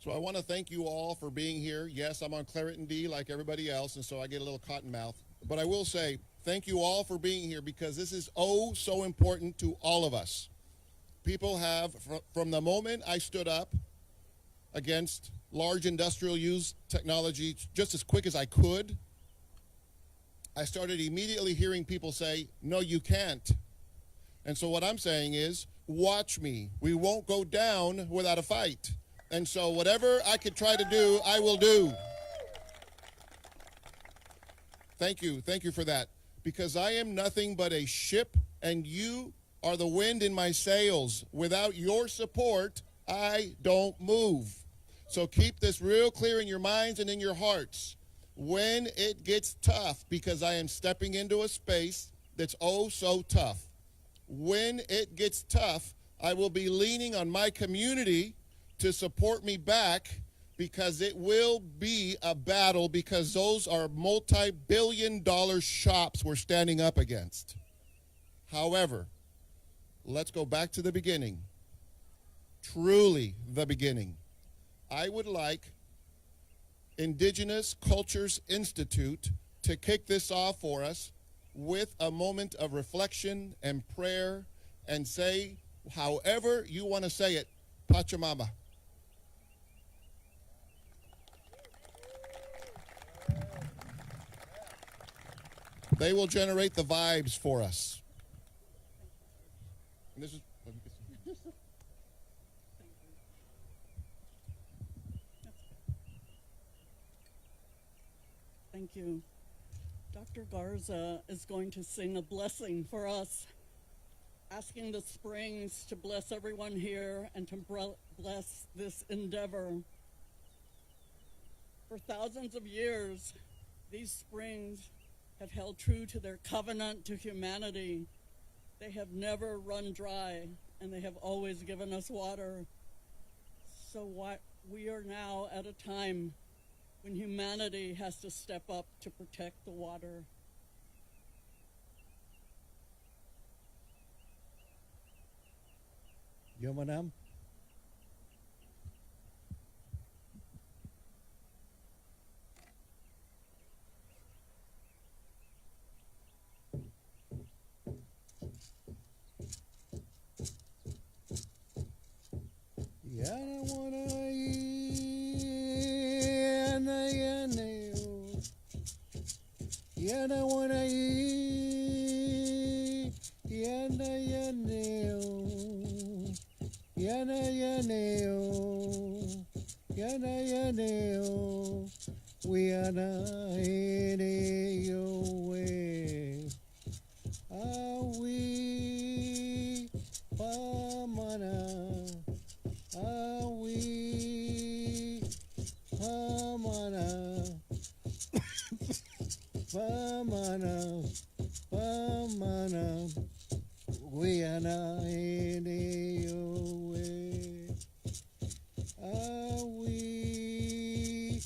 So I want to thank you all for being here. Yes, I'm on Claritin D like everybody else, and so I get a little cotton mouth. But I will say thank you all for being here because this is oh so important to all of us. People have, from the moment I stood up against large industrial use technology just as quick as I could, I started immediately hearing people say, no, you can't. And so what I'm saying is, watch me. We won't go down without a fight. And so whatever I could try to do, I will do. Thank you for that. Because I am nothing but a ship, and you are the wind in my sails. Without your support, I don't move. So keep this real clear in your minds and in your hearts. When it gets tough, because I am stepping into a space that's oh so tough. When it gets tough, I will be leaning on my community to support me back, because it will be a battle, because those are multi-billion-dollar shops we're standing up against. However, let's go back to the beginning. Truly the beginning. I would like Indigenous Cultures Institute to kick this off for us with a moment of reflection and prayer, and say, however you want to say it, Pachamama. They will generate the vibes for us. And this is. Thank you. Dr. Garza is going to sing a blessing for us, asking the springs to bless everyone here and to bless this endeavor. For thousands of years, these springs have held true to their covenant to humanity. They have never run dry, and they have always given us water. So we are now at a time when humanity has to step up to protect the water. Yomanam. Yana wana yana yana yana wana yana yana yana yana yana we are in your way. Are we pamana? Are we pamana? Pamana, pamana, we are not in your way. Are we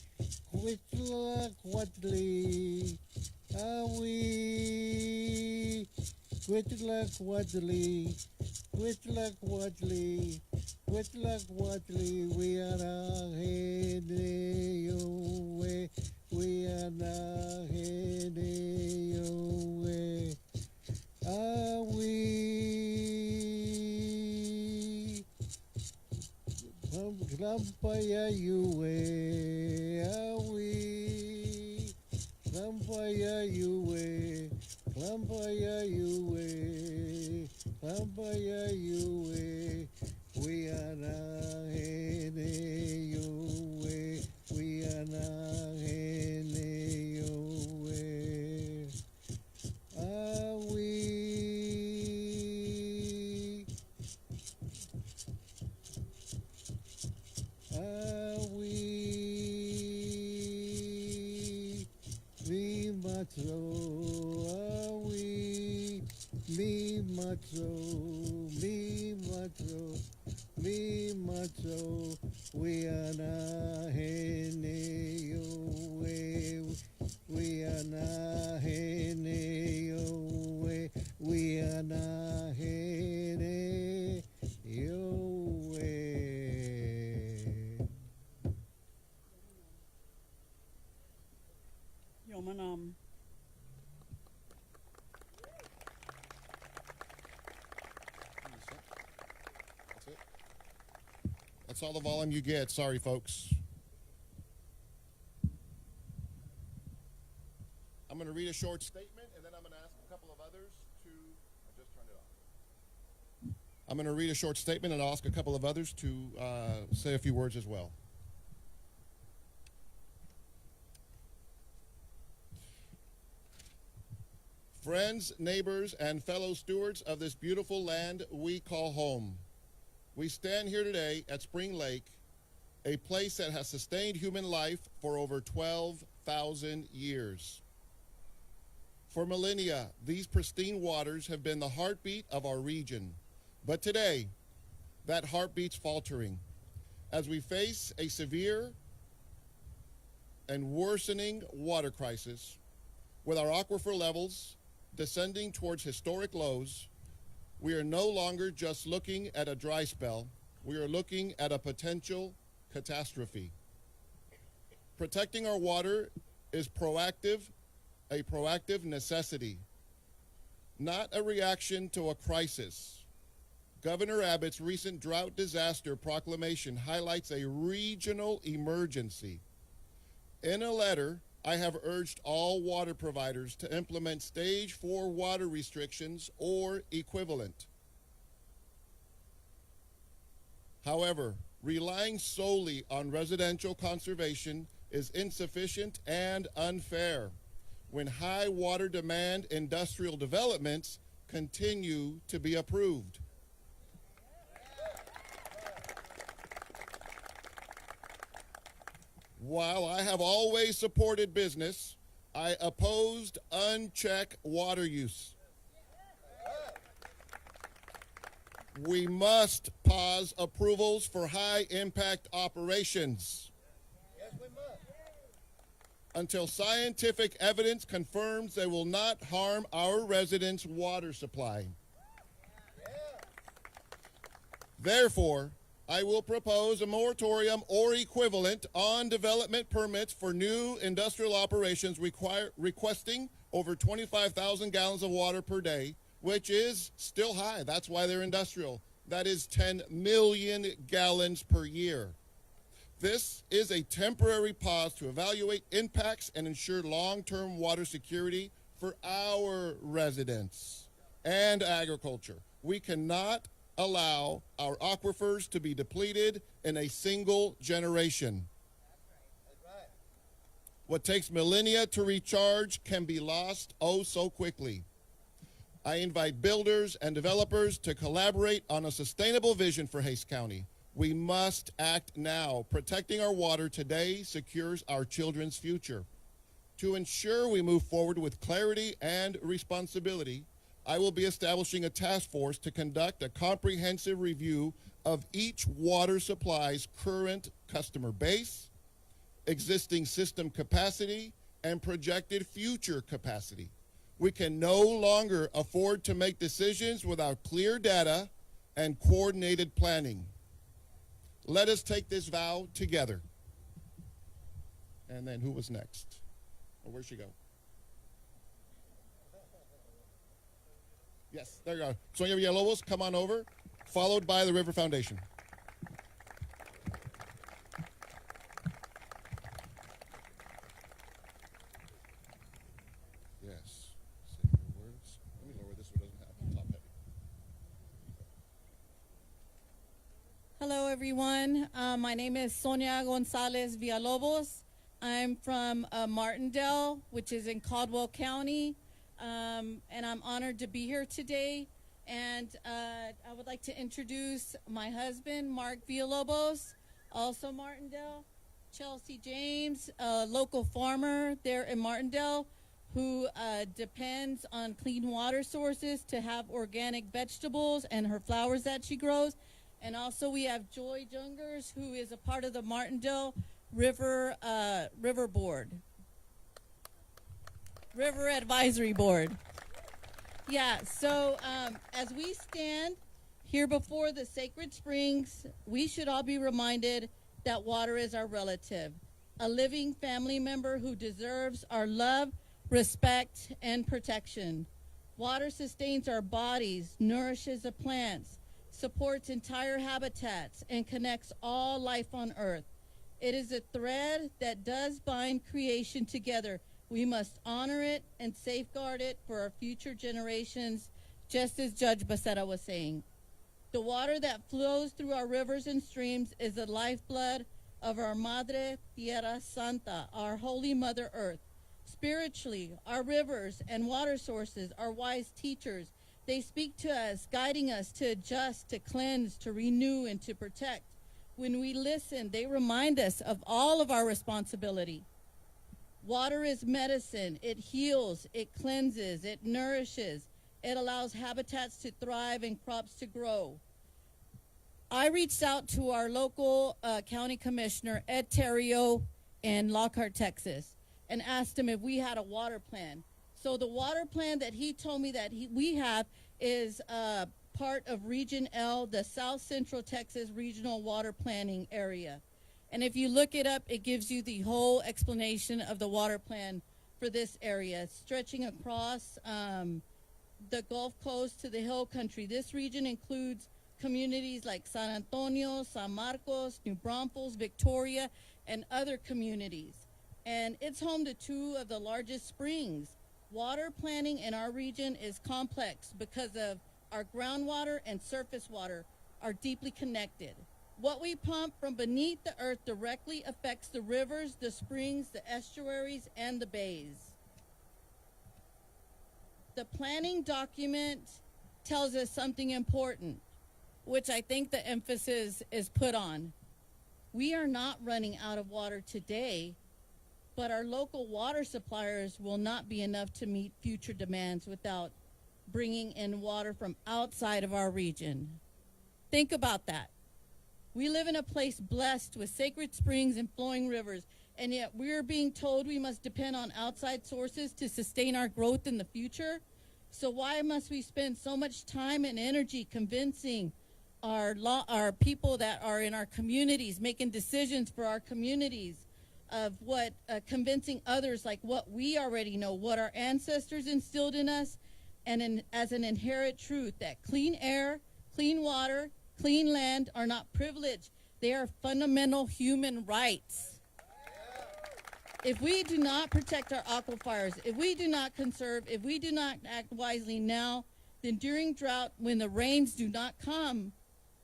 quickly? Are we quickly? We are not in your way. We are not heading your way. Are we Lampaya you way? Are we Lampaya you way? Lampaya you way? Lampaya you way? We are not heading your way. We are not heading your way. Are we me macho? Are we me macho? We are not heading your way. We are not heading your way. We are not heading your way. That's all the volume you get. Sorry, folks. I'm going to read a short statement, and then I'm going to ask a couple of others to... I just turned it off. I'm going to read a short statement, and I'll ask a couple of others to say a few words as well. Friends, neighbors, and fellow stewards of this beautiful land we call home, we stand here today at Spring Lake, a place that has sustained human life for over 12,000 years. For millennia, these pristine waters have been the heartbeat of our region. But today, that heartbeat's faltering as we face a severe and worsening water crisis with our aquifer levels descending towards historic lows. We are no longer just looking at a dry spell. We are looking at a potential catastrophe. Protecting our water is a proactive necessity, not a reaction to a crisis. Governor Abbott's recent drought disaster proclamation highlights a regional emergency. In a letter, I have urged all water providers to implement Stage 4 water restrictions or equivalent. However, relying solely on residential conservation is insufficient and unfair when high water demand industrial developments continue to be approved. While I have always supported business, I opposed unchecked water use. We must pause approvals for high-impact operations until scientific evidence confirms they will not harm our residents' water supply. Therefore, I will propose a moratorium or equivalent on development permits for new industrial operations requesting over 25,000 gallons of water per day, which is still high. That's why they're industrial. That is 10 million gallons per year. This is a temporary pause to evaluate impacts and ensure long-term water security for our residents and agriculture. We cannot allow our aquifers to be depleted in a single generation. What takes millennia to recharge can be lost oh so quickly. I invite builders and developers to collaborate on a sustainable vision for Hays County. We must act now. Protecting our water today secures our children's future. To ensure we move forward with clarity and responsibility, I will be establishing a task force to conduct a comprehensive review of each water supply's current customer base, existing system capacity, and projected future capacity. We can no longer afford to make decisions without clear data and coordinated planning. Let us take this vow together. And then who was next? Oh, where'd she go? Yes, there you go. Sonia Villalobos, come on over, followed by the River Foundation. Yes. Say your words. Let me lower this so it doesn't have top heavy. Hello, everyone. My name is Sonia Gonzalez Villalobos. I'm from Martindale, which is in Caldwell County, and I'm honored to be here today. And I would like to introduce my husband, Mark Villalobos, also Martindale, Chelsea James, a local farmer there in Martindale, who depends on clean water sources to have organic vegetables and her flowers that she grows. And also we have Joy Jungers, who is a part of the Martindale River Advisory Board. Yeah, so as we stand here before the sacred springs, we should all be reminded that water is our relative, a living family member who deserves our love, respect, and protection. Water sustains our bodies, nourishes the plants, supports entire habitats, and connects all life on Earth. It is a thread that does bind creation together. We must honor it and safeguard it for our future generations, just as Judge Becerra was saying. The water that flows through our rivers and streams is the lifeblood of our Madre Tierra Santa, our Holy Mother Earth. Spiritually, our rivers and water sources are wise teachers. They speak to us, guiding us to adjust, to cleanse, to renew, and to protect. When we listen, they remind us of all of our responsibility. Water is medicine. It heals, it cleanses, it nourishes. It allows habitats to thrive and crops to grow. I reached out to our local county commissioner, Ed Terrio, in Lockhart, Texas, and asked him if we had a water plan. So the water plan that he told me that we have is part of Region L, the South Central Texas Regional Water Planning Area. And if you look it up, it gives you the whole explanation of the water plan for this area, stretching across the Gulf Coast to the Hill Country. This region includes communities like San Antonio, San Marcos, New Braunfels, Victoria, and other communities. And it's home to two of the largest springs. Water planning in our region is complex because of our groundwater and surface water are deeply connected. What we pump from beneath the earth directly affects the rivers, the springs, the estuaries, and the bays. The planning document tells us something important, which I think the emphasis is put on. We are not running out of water today, but our local water suppliers will not be enough to meet future demands without bringing in water from outside of our region. Think about that. We live in a place blessed with sacred springs and flowing rivers, and yet we're being told we must depend on outside sources to sustain our growth in the future. So why must we spend so much time and energy convincing our people that are in our communities, making decisions for our communities, of what convincing others like what we already know, what our ancestors instilled in us, and as an inherent truth that clean air, clean water, clean land are not privilege. They are fundamental human rights. If we do not protect our aquifers, if we do not conserve, if we do not act wisely now, then during drought, when the rains do not come,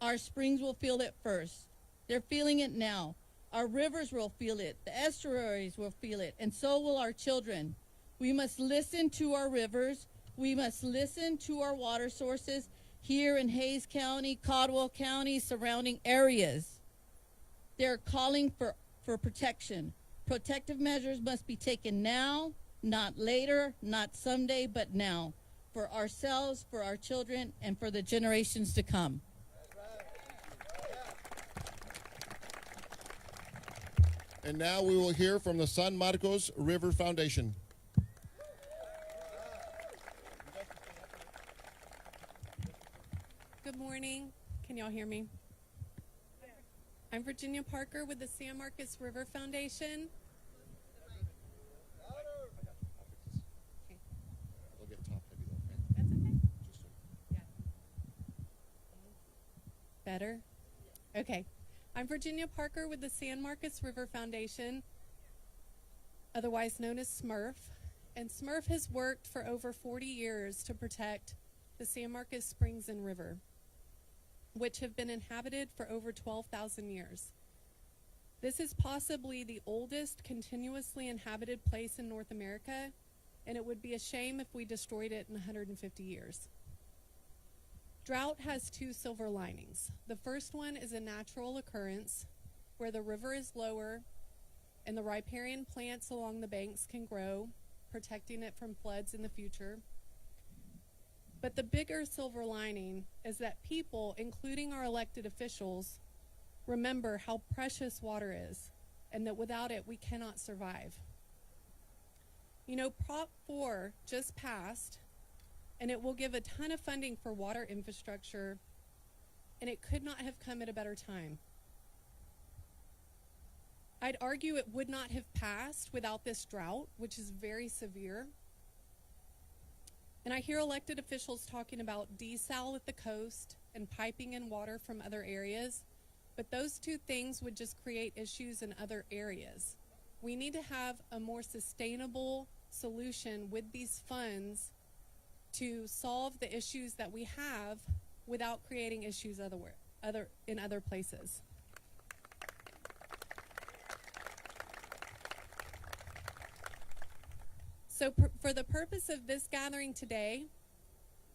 our springs will feel it first. They're feeling it now. Our rivers will feel it. The estuaries will feel it. And so will our children. We must listen to our rivers. We must listen to our water sources here in Hays County, Caldwell County, surrounding areas. They're calling for protection. Protective measures must be taken now, not later, not someday, but now, for ourselves, for our children, and for the generations to come. And now we will hear from the San Marcos River Foundation. Good morning. Can y'all hear me? I'm Virginia Parker with the San Marcos River Foundation. We'll get top heavy though. That's okay. Yeah. Better? Okay. I'm Virginia Parker with the San Marcos River Foundation, otherwise known as SMRF. And SMRF has worked for over 40 years to protect the San Marcos Springs and River, which have been inhabited for over 12,000 years. This is possibly the oldest continuously inhabited place in North America, and it would be a shame if we destroyed it in 150 years. Drought has two silver linings. The first one is a natural occurrence where the river is lower and the riparian plants along the banks can grow, protecting it from floods in the future. But the bigger silver lining is that people, including our elected officials, remember how precious water is and that without it we cannot survive. You know, Prop 4 just passed, and it will give a ton of funding for water infrastructure, and it could not have come at a better time. I'd argue it would not have passed without this drought, which is very severe. And I hear elected officials talking about desal at the coast and piping in water from other areas, but those two things would just create issues in other areas. We need to have a more sustainable solution with these funds to solve the issues that we have without creating issues in other places. So for the purpose of this gathering today,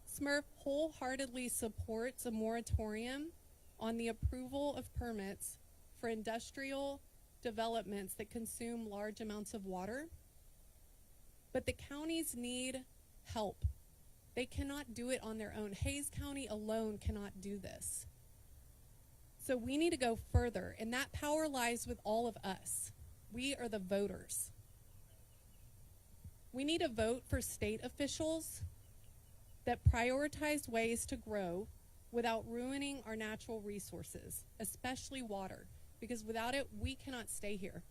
SMRF wholeheartedly supports a moratorium on the approval of permits for industrial developments that consume large amounts of water. But the counties need help. They cannot do it on their own. Hays County alone cannot do this. So we need to go further, and that power lies with all of us. We are the voters. We need to vote for state officials that prioritize ways to grow without ruining our natural resources, especially water, because without it, we cannot stay here.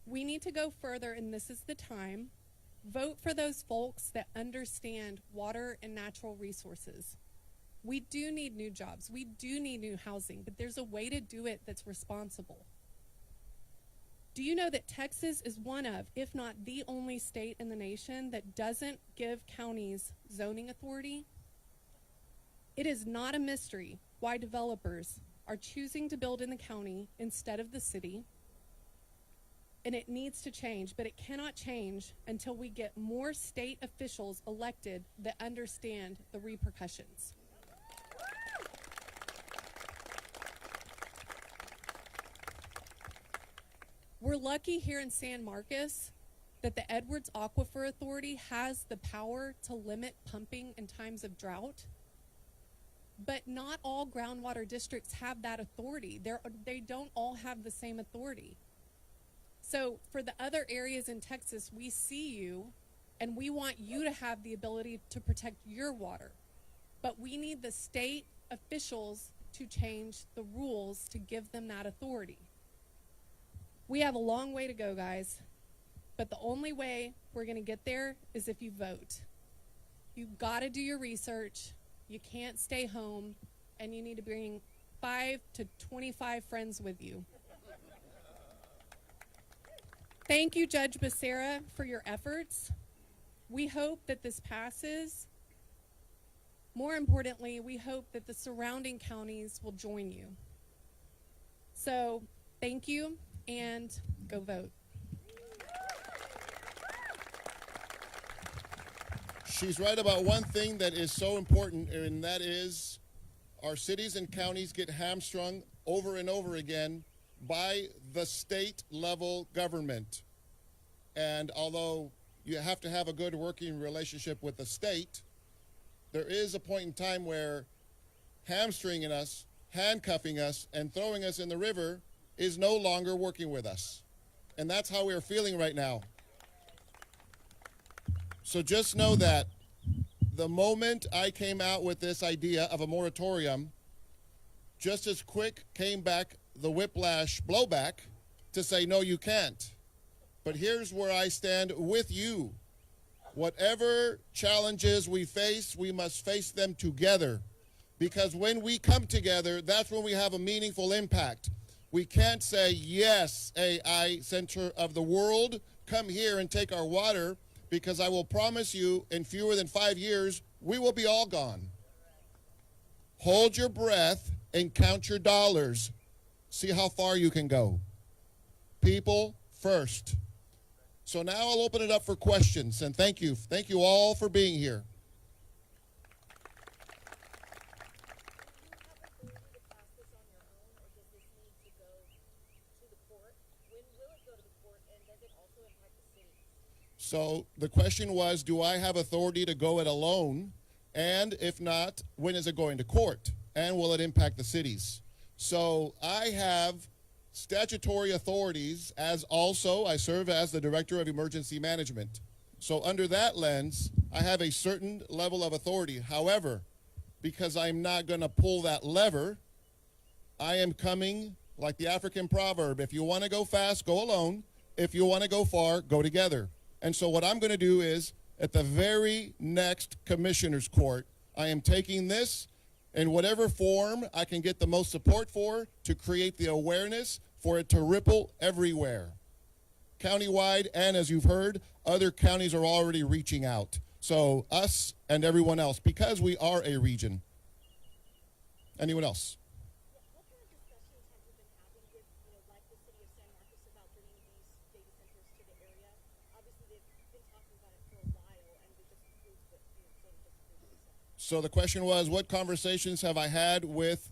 We need to go further, and this is the time. Vote for those folks that understand water and natural resources. We do need new jobs. We do need new housing, but there's a way to do it that's responsible. Do you know that Texas is one of, if not the only state in the nation that doesn't give counties zoning authority? It is not a mystery why developers are choosing to build in the county instead of the city. And it needs to change, but it cannot change until we get more state officials elected that understand the repercussions. We're lucky here in San Marcos that the Edwards Aquifer Authority has the power to limit pumping in times of drought. But not all groundwater districts have that authority. They don't all have the same authority. So for the other areas in Texas, we see you, and we want you to have the ability to protect your water. But we need the state officials to change the rules to give them that authority. We have a long way to go, guys, but the only way we're going to get there is if you vote. You've got to do your research. You can't stay home, and you need to bring 5 to 25 friends with you. Thank you, Judge Becerra, for your efforts. We hope that this passes. More importantly, we hope that the surrounding counties will join you. So, thank you, and go vote. She's right about one thing that is so important, and that is our cities and counties get hamstrung over and over again by the state level government. And although you have to have a good working relationship with the state, there is a point in time where hamstringing us, handcuffing us, and throwing us in the river is no longer working with us. And that's how we're feeling right now. So just know that the moment I came out with this idea of a moratorium, just as quick came back the whiplash blowback to say, no, you can't. But here's where I stand with you. Whatever challenges we face, we must face them together. Because when we come together, that's when we have a meaningful impact. We can't say, yes, AI center of the world, come here and take our water, because I will promise you in fewer than 5 years, we will be all gone. Hold your breath and count your dollars. See how far you can go. People first. So now I'll open it up for questions, and thank you. Thank you all for being here. So the question was, do I have authority to go it alone? And if not, when is it going to court? And will it impact the cities? So I have statutory authorities, as also I serve as the Director of Emergency Management. So under that lens, I have a certain level of authority. However, because I'm not going to pull that lever, I am coming like the African proverb, if you want to go fast, go alone. If you want to go far, go together. And so what I'm going to do is, at the very next Commissioner's Court, I am taking this in whatever form I can get the most support for to create the awareness for it to ripple everywhere. Countywide, and as you've heard, other counties are already reaching out. So us and everyone else, because we are a region. Anyone else? What kind of discussions have you been having with, like the city of San Marcos about bringing these data centers to the area? Obviously, they've been talking about it for a while, and we just approved it, zone just approved it. So the question was, what conversations have I had with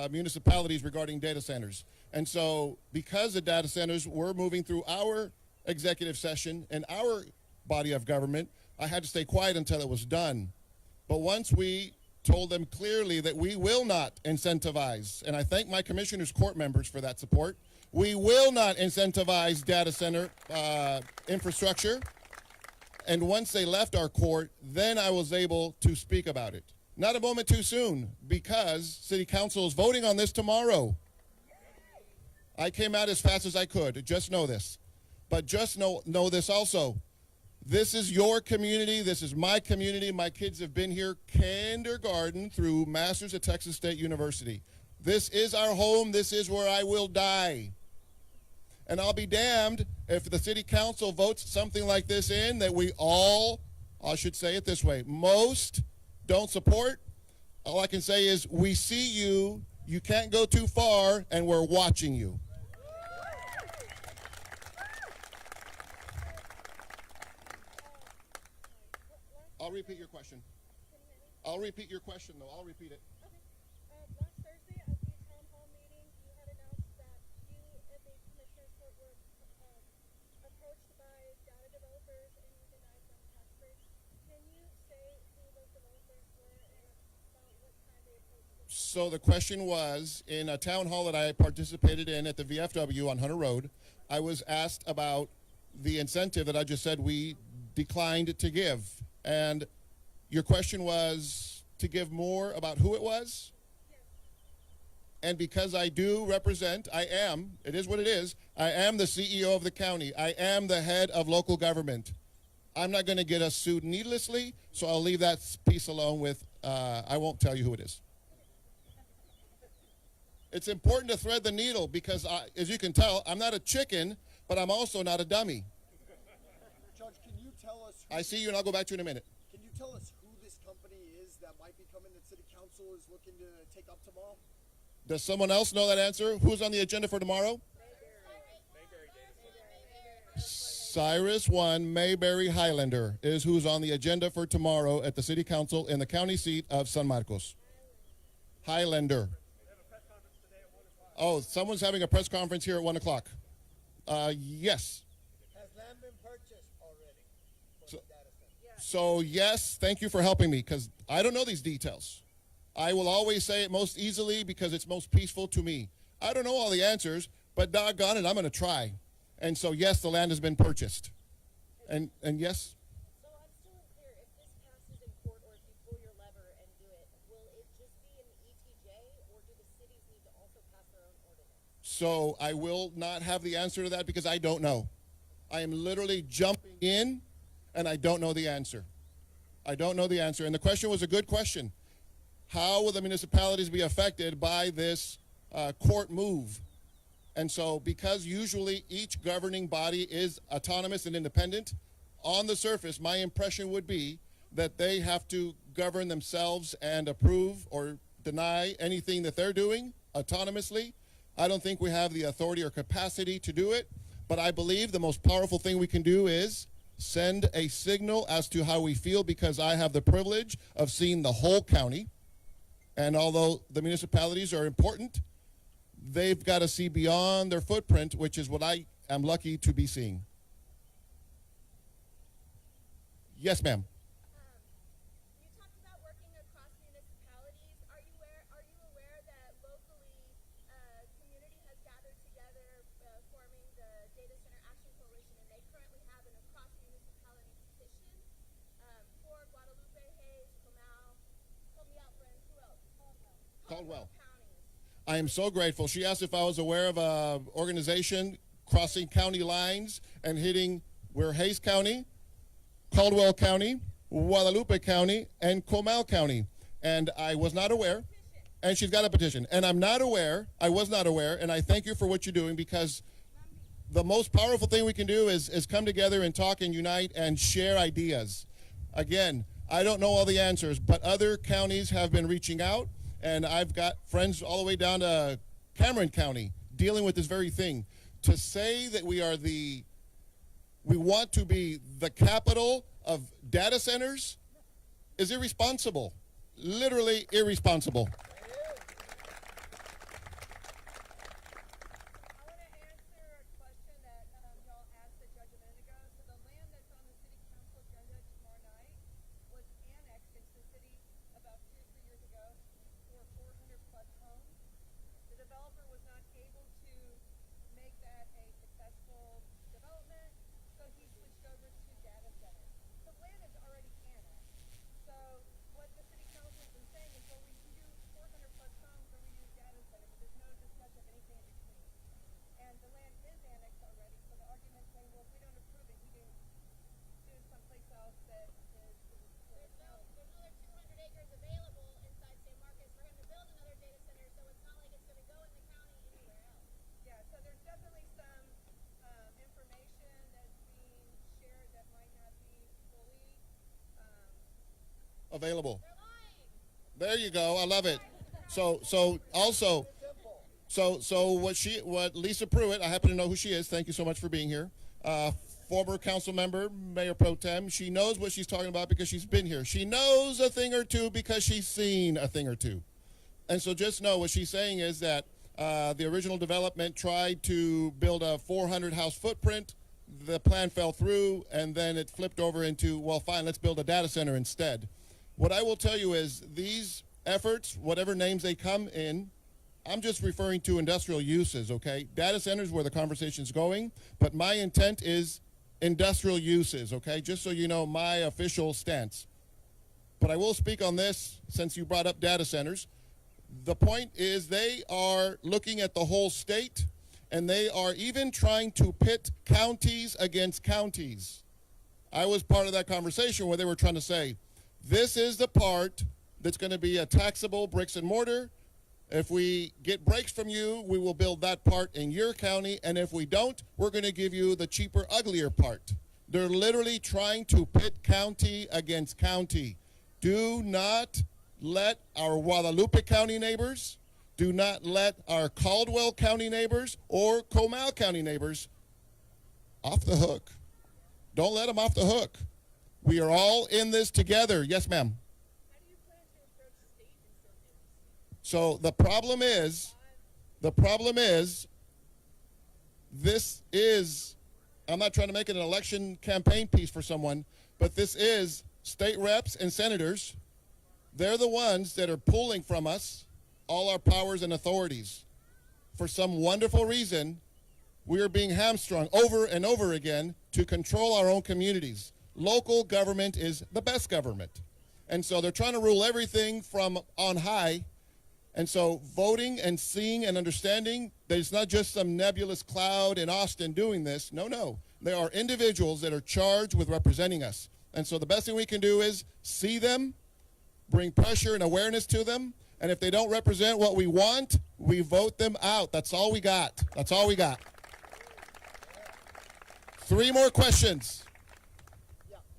municipalities regarding data centers? And so because the data centers were moving through our executive session and our body of government, I had to stay quiet until it was done. But once we told them clearly that we will not incentivize, and I thank my commissioners court members for that support, we will not incentivize data center infrastructure. And once they left our court, then I was able to speak about it. Not a moment too soon, because City Council is voting on this tomorrow. I came out as fast as I could, just know this. But just know this also. This is your community, this is my community. My kids have been here kindergarten through Masters at Texas State University. This is our home, this is where I will die. And I'll be damned if the City Council votes something like this in that we all, I should say it this way, most don't support. All I can say is we see you, you can't go too far, and we're watching you. I'll repeat your question. I'll repeat your question, though. I'll repeat it. Last Thursday at the town hall meeting, you had announced that you and the commissioners were approached by data developers and you denied them tax breaks. Can you say who those developers were and about what time they approached them? So the question was, in a town hall that I participated in at the VFW on Hunter Road, I was asked about the incentive that I just said we declined to give. And your question was to give more about who it was? Yes. And because I do represent, it is what it is, I am the CEO of the county. I am the head of local government. I'm not going to get us sued needlessly, so I'll leave that piece alone with, I won't tell you who it is. It's important to thread the needle because, as you can tell, I'm not a chicken, but I'm also not a dummy. Judge, can you tell us? I see you, and I'll go back to you in a minute. Can you tell us who this company is that might be coming that City Council is looking to take up tomorrow? Does someone else know that answer? Who's on the agenda for tomorrow? Cyrus 1 Mayberry Highlander is who's on the agenda for tomorrow at the City Council in the county seat of San Marcos. Highlander. Oh, someone's having a press conference here at 1 o'clock. Yes. Has land been purchased already for So- the data center? So yes, thank you for helping me because I don't know these details. I will always say it most easily because it's most peaceful to me. I don't know all the answers, but doggone it, I'm going to try. And so yes, the land has been purchased. And yes, So I'm still unclear if this passes in court or if you pull your lever and do it, will it just be an ETJ or do the cities need to also pass their own ordinance? so I will not have the answer to that because I don't know. I am literally jumping in and I don't know the answer. I don't know the answer. And the question was a good question. How will the municipalities be affected by this court move? And so because usually each governing body is autonomous and independent, on the surface, my impression would be that they have to govern themselves and approve or deny anything that they're doing autonomously. I don't think we have the authority or capacity to do it, but I believe the most powerful thing we can do is send a signal as to how we feel because I have the privilege of seeing the whole county. And although the municipalities are important, they've got to see beyond their footprint, which is what I am lucky to be seeing. Yes, ma'am. You talked about working across municipalities. Are you aware that locally, community has gathered together, forming the Data Center Action Coalition, and they currently have an across municipality petition for Guadalupe, Hayes, Comal, help me out, friends. Who else? Caldwell. Counties. I am so grateful. She asked if I was aware of an organization crossing county lines and hitting, we're Hayes County, Caldwell County, Guadalupe County, and Comal County. And I was not aware. And she's got a petition. And I'm not aware, I was not aware, and I thank you for what you're doing, because the most powerful thing we can do is come together and talk and unite and share ideas. Again, I don't know all the answers, but other counties have been reaching out, and I've got friends all the way down to Cameron County dealing with this very thing. To say that we want to be the capital of data centers is irresponsible, literally irresponsible. I want to answer a question that y'all asked the judge a minute ago. So the land that's on the city council agenda tomorrow night was annexed into the city about 2 or 3 years ago for 400 plus homes. The developer was not able to make that a successful development, so he switched over to data centers. The land is already annexed. So what the city council has been saying is, well, we can do 400 plus homes or we do data center, but there's no discussion of anything in between. And the land is annexed already, so the argument is saying, well, if we don't approve it, he can do it someplace else that is there's another 200 acres available inside San Marcos for him to build another data center, so it's not like it's going to go in the county anywhere else. Yeah, so there's definitely some information that's being shared that might not be fully Available. they're lying. There you go. I love it. So also, what Lisa Pruitt, I happen to know who she is. Thank you so much for being here. Former council member, Mayor Pro Tem. She knows what she's talking about because she's been here. She knows a thing or two because she's seen a thing or two. And so just know what she's saying is that the original development tried to build a 400 house footprint. The plan fell through, and then it flipped over into, well, fine, let's build a data center instead. What I will tell you is these efforts, whatever names they come in, I'm just referring to industrial uses, okay? Data centers where the conversation's going, but my intent is industrial uses, okay? Just so you know my official stance. But I will speak on this since you brought up data centers. The point is they are looking at the whole state, and they are even trying to pit counties against counties. I was part of that conversation where they were trying to say, this is the part that's going to be a taxable bricks and mortar. If we get breaks from you, we will build that part in your county, and if we don't, we're going to give you the cheaper, uglier part. They're literally trying to pit county against county. Do not let our Guadalupe County neighbors, do not let our Caldwell County neighbors or Comal County neighbors off the hook. Don't let them off the hook. We are all in this together. Yes, ma'am. How do you plan to approach state incentives? So the problem is, this is, I'm not trying to make it an election campaign piece for someone, but this is state reps and senators. They're the ones that are pulling from us all our powers and authorities. For some wonderful reason, we are being hamstrung over and over again to control our own communities. Local government is the best government. And so they're trying to rule everything from on high. And so voting and seeing and understanding that it's not just some nebulous cloud in Austin doing this. No. There are individuals that are charged with representing us. And so the best thing we can do is see them, bring pressure and awareness to them. And if they don't represent what we want, we vote them out. That's all we got. That's all we got. 3 more questions.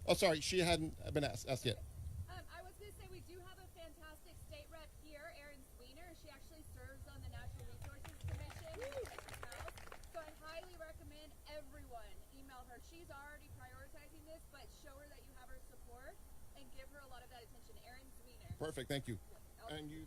Oh, sorry, she hadn't been asked yet. I was going to say we do have a fantastic state rep here, Erin Sweener. She actually serves on the Natural Resources Commission in Texas House. So I highly recommend everyone email her. She's already prioritizing this, but show her that you have her support and give her a lot of that attention. Erin Sweener. Perfect, thank you. And you?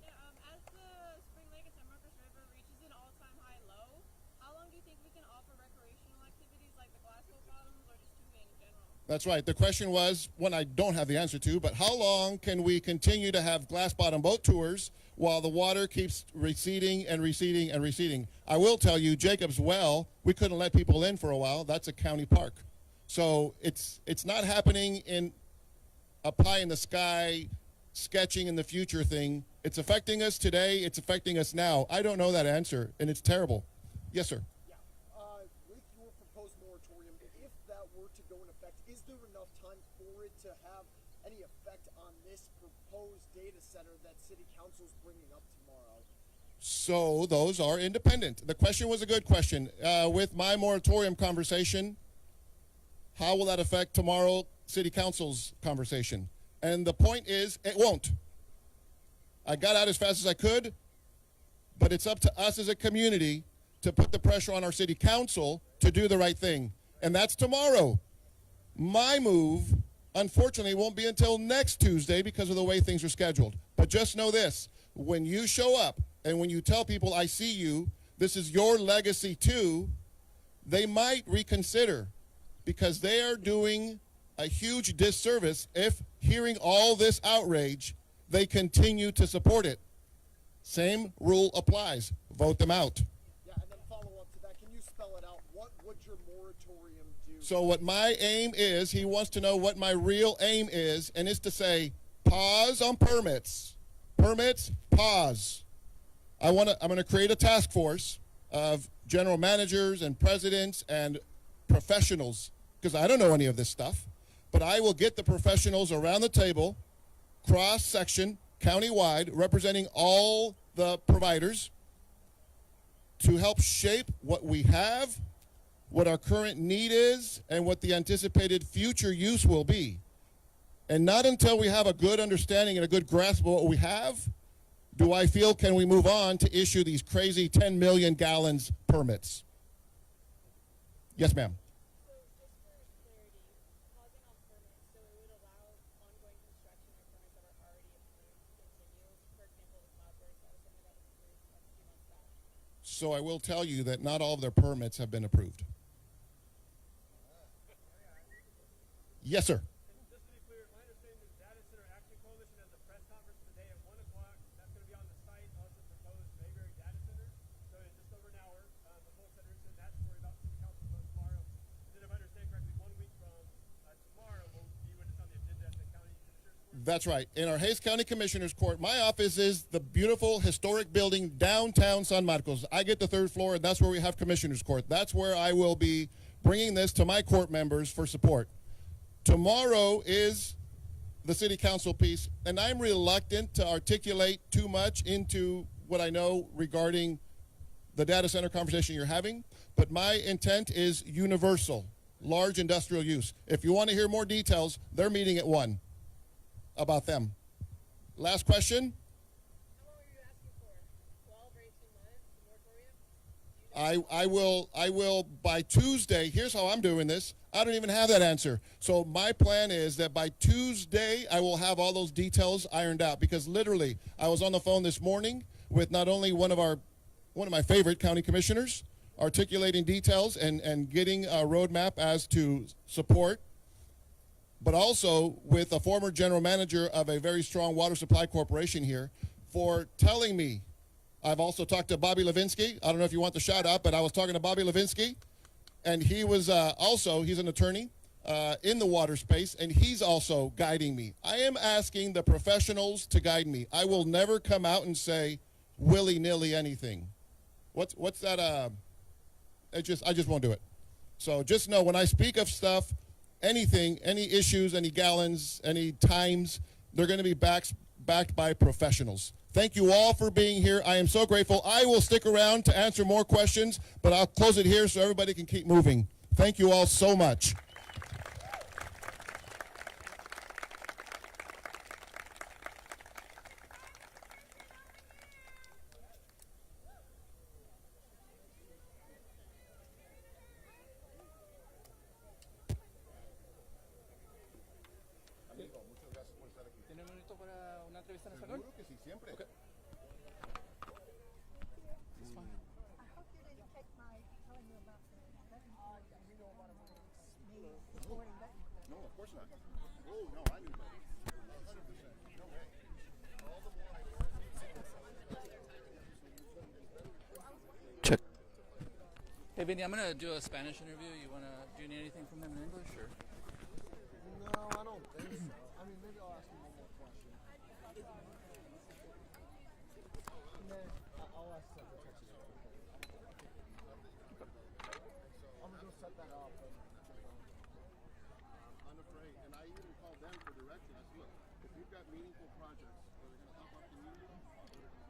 Yeah, as the Spring Lake and San Marcos River reaches an all-time high low, how long do you think we can offer recreational activities like the glassboat bottoms or just tubing in general? That's right. The question was, one I don't have the answer to, but how long can we continue to have glass bottom boat tours while the water keeps receding and receding and receding? I will tell you, Jacob's Well, we couldn't let people in for a while. That's a county park. So it's not happening in a pie in the sky, sketching in the future thing. It's affecting us today. It's affecting us now. I don't know that answer, and it's terrible. Yes, sir. Yeah. With your proposed moratorium, if that were to go in effect, is there enough time for it to have any effect on this proposed data center that city council's bringing up tomorrow? So those are independent. The question was a good question. With my moratorium conversation, how will that affect tomorrow city council's conversation? And the point is, it won't. I got out as fast as I could, but it's up to us as a community to put the pressure on our city council to do the right thing. And that's tomorrow. My move, unfortunately, won't be until next Tuesday because of the way things are scheduled. But just know this, when you show up and when you tell people, I see you, this is your legacy too, they might reconsider because they are doing a huge disservice if, hearing all this outrage, they continue to support it. Same rule applies. Vote them out. Yeah, and then follow up to that. Can you spell it out? What would your moratorium do? So what my aim is, he wants to know what my real aim is, and it's to say, pause on permits. Permits, pause. I'm going to create a task force of general managers and presidents and professionals, because I don't know any of this stuff, but I will get the professionals around the table, cross-section, countywide, representing all the providers to help shape what we have, what our current need is, and what the anticipated future use will be. And not until we have a good understanding and a good grasp of what we have, do I feel can we move on to issue these crazy 10 million gallons permits. Yes, ma'am. So just for clarity, pausing on permits, so it would allow ongoing construction or permits that are already approved to continue. For example, the Cloudburst, that was something that was approved a few months back. So I will tell you that not all of their permits have been approved. Yes, sir. And just to be clear, my understanding is Data Center Action Coalition has a press conference today at 1 o'clock. That's going to be on the site of the proposed Mayberry Data Center. So in just over an hour, the folks that are interested in that story about City Council vote tomorrow. And then if I understand correctly, 1 week from tomorrow will be when it's on the agenda at the County Judiciary Court. That's right. In our Hays County Commissioner's Court, my office is the beautiful historic building downtown San Marcos. I get the third floor, and that's where we have Commissioner's Court. That's where I will be bringing this to my court members for support. Tomorrow is the city council piece, and I'm reluctant to articulate too much into what I know regarding the data center conversation you're having, but my intent is universal, large industrial use. If you want to hear more details, they're meeting at 1 about them. Last question. How long are you asking for? 12 or 18 months, the moratorium? I will by Tuesday. Here's how I'm doing this. I don't even have that answer. So my plan is that by Tuesday, I will have all those details ironed out, because literally I was on the phone this morning with not only one of my favorite county commissioners articulating details and getting a roadmap as to support, but also with a former general manager of a very strong water supply corporation here for telling me. I've also talked to Bobby Levinsky. I don't know if you want the shout out, but I was talking to Bobby Levinsky, and he was he's an attorney in the water space, and he's also guiding me. I am asking the professionals to guide me. I will never come out and say willy-nilly anything. What's that? I just won't do it. So just know when I speak of stuff, anything, any issues, any gallons, any times, they're going to be backed by professionals. Thank you all for being here. I am so grateful. I will stick around to answer more questions, but I'll close it here so everybody can keep moving. Thank you all so much. ¿Tiene un minuto para una entrevista en español? Seguro que sí, siempre. Okay. It's fine. I hope you didn't take my telling you about the recording that. No, of course not. Oh, no, I knew that. 100%. No way. Check. Hey, Vinny, I'm going to do a Spanish interview. Do you need anything from him in English, or? No, I don't think so. I mean, maybe I'll ask you one more question. And then I'll ask Secretary Texas. I'm gonna go set that up. I'm afraid, and I even called them for direction. I said, look, we've got meaningful projects that are going to help our community, that are going to